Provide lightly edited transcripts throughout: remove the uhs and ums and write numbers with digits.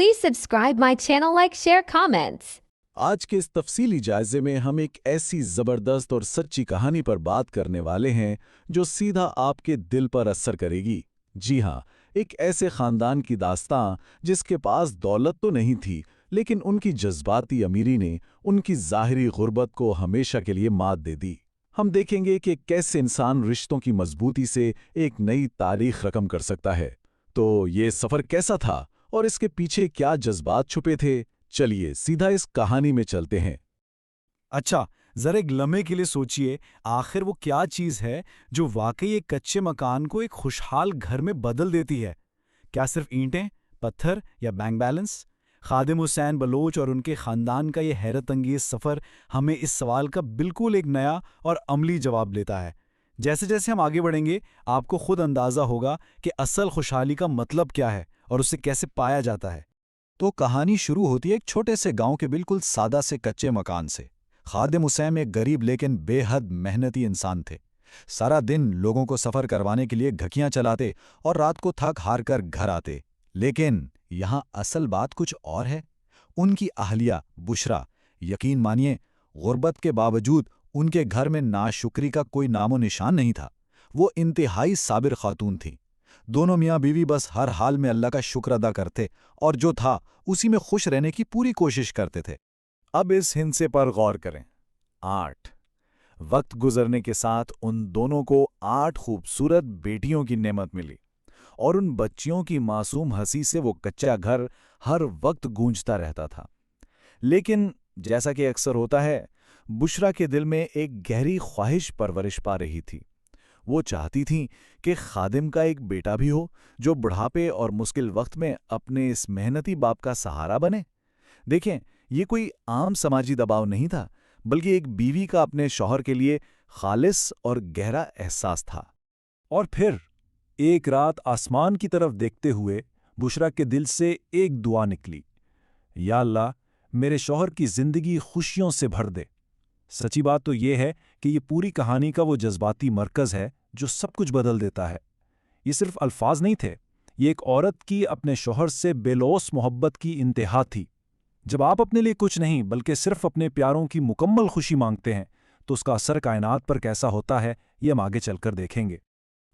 Please subscribe my channel, like, share, comments. आज के इस तफसीली जायजे में हम एक ऐसी ज़बरदस्त और सच्ची कहानी पर बात करने वाले हैं जो सीधा आपके दिल पर असर करेगी। जी हाँ, एक ऐसे ख़ानदान की दास्तां जिसके पास दौलत तो नहीं थी, लेकिन उनकी जज्बाती अमीरी ने उनकी ज़ाहिरी गुर्बत को हमेशा के लिए मात दे दी। हम देखेंगे कि कैसे इंसान रिश्तों की मजबूती से एक नई तारीख रकम कर सकता है। तो ये सफ़र कैसा था और इसके पीछे क्या जज्बात छुपे थे? चलिए सीधा इस कहानी में चलते हैं। अच्छा, जरा एक लम्हे के लिए सोचिए, आखिर वो क्या चीज़ है जो वाकई एक कच्चे मकान को एक खुशहाल घर में बदल देती है? क्या सिर्फ ईंटें, पत्थर या बैंक बैलेंस? खादिम हुसैन बलोच और उनके ख़ानदान का ये हैरत अंगेज़ सफ़र हमें इस सवाल का बिल्कुल एक नया और अमली जवाब लेता है। जैसे जैसे हम आगे बढ़ेंगे, आपको खुद अंदाज़ा होगा कि असल खुशहाली का मतलब क्या है और उसे कैसे पाया जाता है। तो कहानी शुरू होती है एक छोटे से गांव के बिल्कुल सादा से कच्चे मकान से। खादिम हुसैन एक गरीब लेकिन बेहद मेहनती इंसान थे। सारा दिन लोगों को सफ़र करवाने के लिए घकियां चलाते और रात को थक हार कर घर आते। लेकिन यहाँ असल बात कुछ और है। उनकी अहलिया बुशरा, यकीन मानिए, गुर्बत के बावजूद उनके घर में नाशुक्री का कोई नामो निशान नहीं था। वो इंतहाई साबिर खातून थी। दोनों मियाँ बीवी बस हर हाल में अल्लाह का शुक्र अदा करते और जो था उसी में खुश रहने की पूरी कोशिश करते थे। अब इस हिंसे पर गौर करें। 8 वक्त गुजरने के साथ उन दोनों को 8 खूबसूरत बेटियों की नेमत मिली और उन बच्चियों की मासूम हंसी से वो कच्चा घर हर वक्त गूंजता रहता था। लेकिन जैसा कि अक्सर होता है, बुशरा के दिल में एक गहरी ख्वाहिश परवरिश पा रही थी। वो चाहती थी कि खादिम का एक बेटा भी हो जो बुढ़ापे और मुश्किल वक्त में अपने इस मेहनती बाप का सहारा बने। देखें, ये कोई आम समाजी दबाव नहीं था, बल्कि एक बीवी का अपने शौहर के लिए खालिस और गहरा एहसास था। और फिर एक रात आसमान की तरफ देखते हुए बुशरा के दिल से एक दुआ निकली, या अल्लाह, मेरे शौहर की जिंदगी खुशियों से भर दे। सच्ची बात तो ये है कि ये पूरी कहानी का वो जज्बाती मरकज़ है जो सब कुछ बदल देता है। ये सिर्फ अल्फाज नहीं थे, ये एक औरत की अपने शौहर से बेलौस मोहब्बत की इंतहा थी। जब आप अपने लिए कुछ नहीं बल्कि सिर्फ अपने प्यारों की मुकम्मल खुशी मांगते हैं, तो उसका असर कायनात पर कैसा होता है, ये हम आगे चलकर देखेंगे।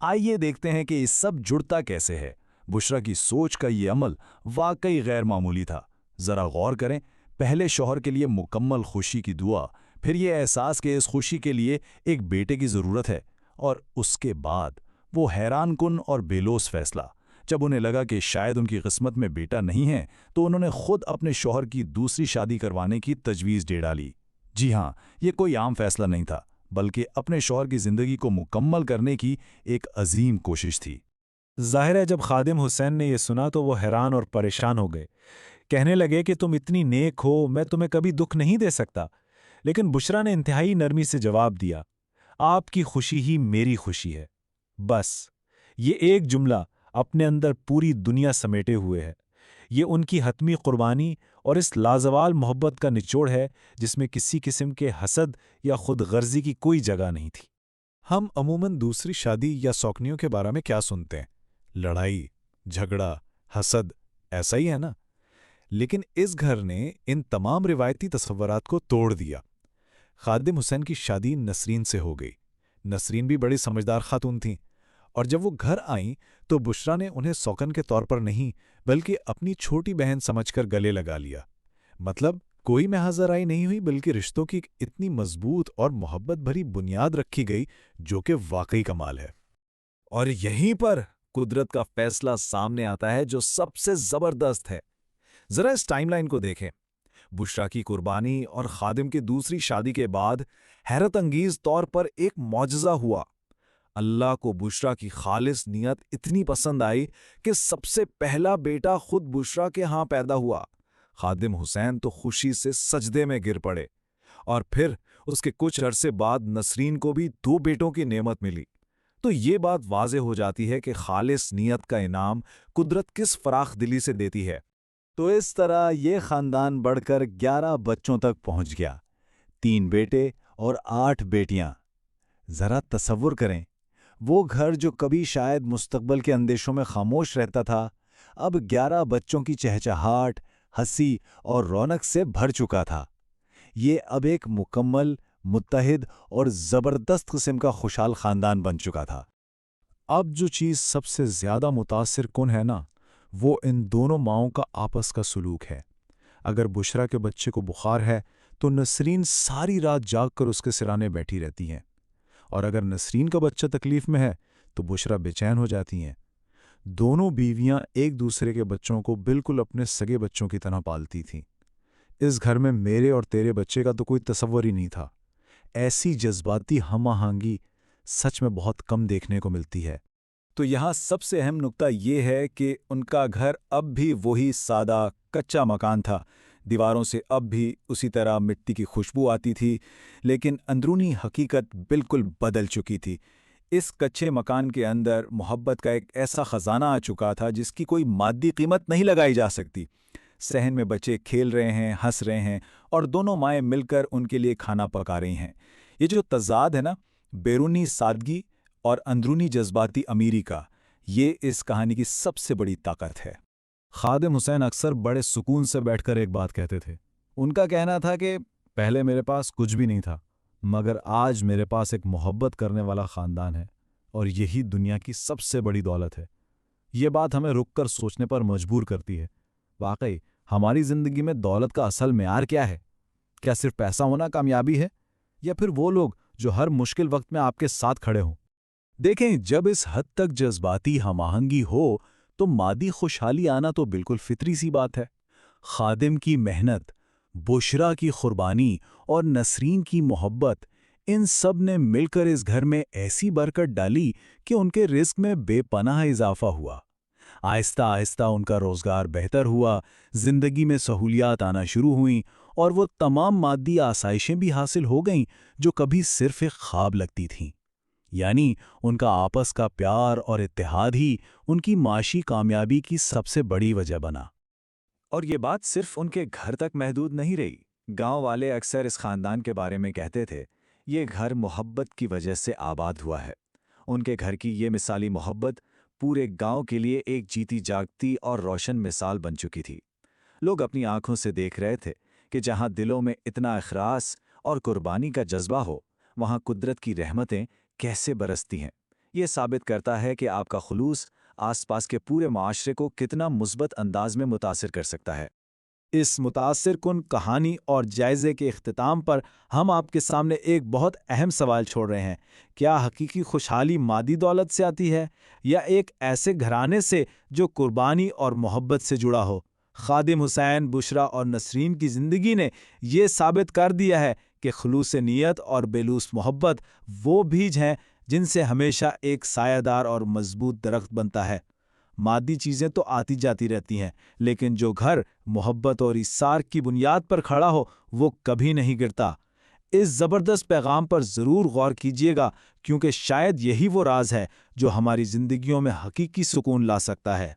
आइए देखते हैं कि ये सब जुड़ता कैसे है। बुशरा की सोच का ये अमल वाकई गैर मामूली था। ज़रा गौर करें, पहले शौहर के लिए मुकम्मल खुशी की दुआ, फिर ये एहसास कि इस खुशी के लिए एक बेटे की ज़रूरत है, और उसके बाद वो हैरान कुन और बेलोस फैसला। जब उन्हें लगा कि शायद उनकी किस्मत में बेटा नहीं है, तो उन्होंने खुद अपने शौहर की दूसरी शादी करवाने की तजवीज़ दे डाली। जी हाँ, ये कोई आम फैसला नहीं था, बल्कि अपने शौहर की ज़िंदगी को मुकम्मल करने की एक अजीम कोशिश थी। ज़ाहिर है, जब खादिम हुसैन ने यह सुना तो वो हैरान और परेशान हो गए। कहने लगे कि तुम इतनी नेक हो, मैं तुम्हें कभी दुख नहीं दे सकता। लेकिन बुशरा ने इंतहाई नरमी से जवाब दिया, आपकी खुशी ही मेरी खुशी है। बस ये एक जुमला अपने अंदर पूरी दुनिया समेटे हुए है। ये उनकी हतमी कुर्बानी और इस लाजवाल मोहब्बत का निचोड़ है जिसमें किसी किस्म के हसद या खुद गर्जी की कोई जगह नहीं थी। हम अमूमन दूसरी शादी या शौकनियों के बारे में क्या सुनते हैं? लड़ाई, झगड़ा, हसद, ऐसा ही है ना? लेकिन इस घर ने इन तमाम रिवायती तस्वुरात को तोड़ दिया। खादिम हुसैन की शादी नसरीन से हो गई। नसरीन भी बड़ी समझदार खातून थीं, और जब वो घर आईं तो बुशरा ने उन्हें सौकन के तौर पर नहीं बल्कि अपनी छोटी बहन समझकर गले लगा लिया। मतलब कोई महज़राई नहीं हुई, बल्कि रिश्तों की इतनी मजबूत और मोहब्बत भरी बुनियाद रखी गई जो कि वाकई कमाल है। और यहीं पर कुदरत का फैसला सामने आता है जो सबसे ज़बरदस्त है। ज़रा इस टाइमलाइन को देखें। बुशरा की कुर्बानी और खादिम की दूसरी शादी के बाद हैरत अंगीज तौर पर एक मौजज़ा हुआ। अल्लाह को बुशरा की खालिस नियत इतनी पसंद आई कि सबसे पहला बेटा खुद बुशरा के यहाँ पैदा हुआ। खादिम हुसैन तो खुशी से सजदे में गिर पड़े। और फिर उसके कुछ अरसे बाद नसरीन को भी 2 बेटों की नेमत मिली। तो ये बात वाज़े हो जाती है कि खालिस नियत का इनाम कुदरत किस फराख दिली से देती है। तो इस तरह ये ख़ानदान बढ़कर 11 बच्चों तक पहुंच गया। 3 बेटे और 8 बेटियां। ज़रा तसव्वुर करें, वो घर जो कभी शायद मुस्तकबल के अंदेशों में खामोश रहता था, اب 11 بچوں کی چہچہاٹ، ہنسی اور رونق سے بھر چکا تھا۔ یہ اب ایک مکمل، متحد اور زبردست قسم کا خوشحال خاندان بن چکا تھا۔ اب جو چیز سب سے زیادہ متاثر کن ہے نا، وہ ان دونوں ماؤں کا آپس کا سلوک ہے۔ اگر بشرا کے بچے کو بخار ہے تو نسرین ساری رات جاگ کر اس کے سرانے بیٹھی رہتی ہیں، اور اگر نسرین کا بچہ تکلیف میں ہے تو بشرا بے چین ہو جاتی ہیں۔ دونوں بیویاں ایک دوسرے کے بچوں کو بالکل اپنے سگے بچوں کی طرح پالتی تھیں۔ اس گھر میں میرے اور تیرے بچے کا تو کوئی تصور ہی نہیں تھا۔ ایسی جذباتی ہم آہنگی سچ میں بہت کم دیکھنے کو ملتی ہے۔ تو یہاں سب سے اہم نکتہ یہ ہے کہ ان کا گھر اب بھی وہی سادہ کچا مکان تھا، دیواروں سے اب بھی اسی طرح مٹی کی خوشبو آتی تھی، لیکن اندرونی حقیقت بالکل بدل چکی تھی۔ اس کچے مکان کے اندر محبت کا ایک ایسا خزانہ آ چکا تھا جس کی کوئی مادی قیمت نہیں لگائی جا سکتی۔ صحن میں بچے کھیل رہے ہیں، ہنس رہے ہیں، اور دونوں مائیں مل کر ان کے لیے کھانا پکا رہی ہیں۔ یہ جو تضاد ہے نا، بیرونی سادگی اور اندرونی جذباتی امیری کا، یہ اس کہانی کی سب سے بڑی طاقت ہے۔ خادم حسین اکثر بڑے سکون سے بیٹھ کر ایک بات کہتے تھے۔ ان کا کہنا تھا کہ پہلے میرے پاس کچھ بھی نہیں تھا، مگر آج میرے پاس ایک محبت کرنے والا خاندان ہے، اور یہی دنیا کی سب سے بڑی دولت ہے۔ یہ بات ہمیں رک کر سوچنے پر مجبور کرتی ہے۔ واقعی ہماری زندگی میں دولت کا اصل معیار کیا ہے؟ کیا صرف پیسہ ہونا کامیابی ہے، یا پھر وہ لوگ جو ہر مشکل وقت میں آپ کے ساتھ کھڑے ہوں؟ دیکھیں، جب اس حد تک جذباتی ہم آہنگی ہو تو مادی خوشحالی آنا تو بالکل فطری سی بات ہے۔ خادم کی محنت، بشرا کی قربانی اور نسرین کی محبت، ان سب نے مل کر اس گھر میں ایسی برکت ڈالی کہ ان کے رزق میں بے پناہ اضافہ ہوا۔ آہستہ آہستہ ان کا روزگار بہتر ہوا، زندگی میں سہولیات آنا شروع ہوئیں، اور وہ تمام مادی آسائشیں بھی حاصل ہو گئیں جو کبھی صرف ایک خواب لگتی تھیں۔ یعنی ان کا آپس کا پیار اور اتحاد ہی ان کی معاشی کامیابی کی سب سے بڑی وجہ بنا۔ اور یہ بات صرف ان کے گھر تک محدود نہیں رہی۔ گاؤں والے اکثر اس خاندان کے بارے میں کہتے تھے، یہ گھر محبت کی وجہ سے آباد ہوا ہے۔ ان کے گھر کی یہ مثالی محبت پورے گاؤں کے لیے ایک جیتی جاگتی اور روشن مثال بن چکی تھی۔ لوگ اپنی آنکھوں سے دیکھ رہے تھے کہ جہاں دلوں میں اتنا اخلاص اور قربانی کا جذبہ ہو، وہاں قدرت کی رحمتیں کیسے برستی ہیں۔ یہ ثابت کرتا ہے کہ آپ کا خلوص آس پاس کے پورے معاشرے کو کتنا مثبت انداز میں متاثر کر سکتا ہے۔ اس متاثر کن کہانی اور جائزے کے اختتام پر ہم آپ کے سامنے ایک بہت اہم سوال چھوڑ رہے ہیں۔ کیا حقیقی خوشحالی مادی دولت سے آتی ہے، یا ایک ایسے گھرانے سے جو قربانی اور محبت سے جڑا ہو؟ خادم حسین، بشرا اور نسرین کی زندگی نے یہ ثابت کر دیا ہے کہ خلوص نیت اور بےلوث محبت وہ بیج ہیں جن سے ہمیشہ ایک سایہ دار اور مضبوط درخت بنتا ہے۔ مادی چیزیں تو آتی جاتی رہتی ہیں، لیکن جو گھر محبت اور ایثار کی بنیاد پر کھڑا ہو وہ کبھی نہیں گرتا۔ اس زبردست پیغام پر ضرور غور کیجیے گا، کیونکہ شاید یہی وہ راز ہے جو ہماری زندگیوں میں حقیقی سکون لا سکتا ہے۔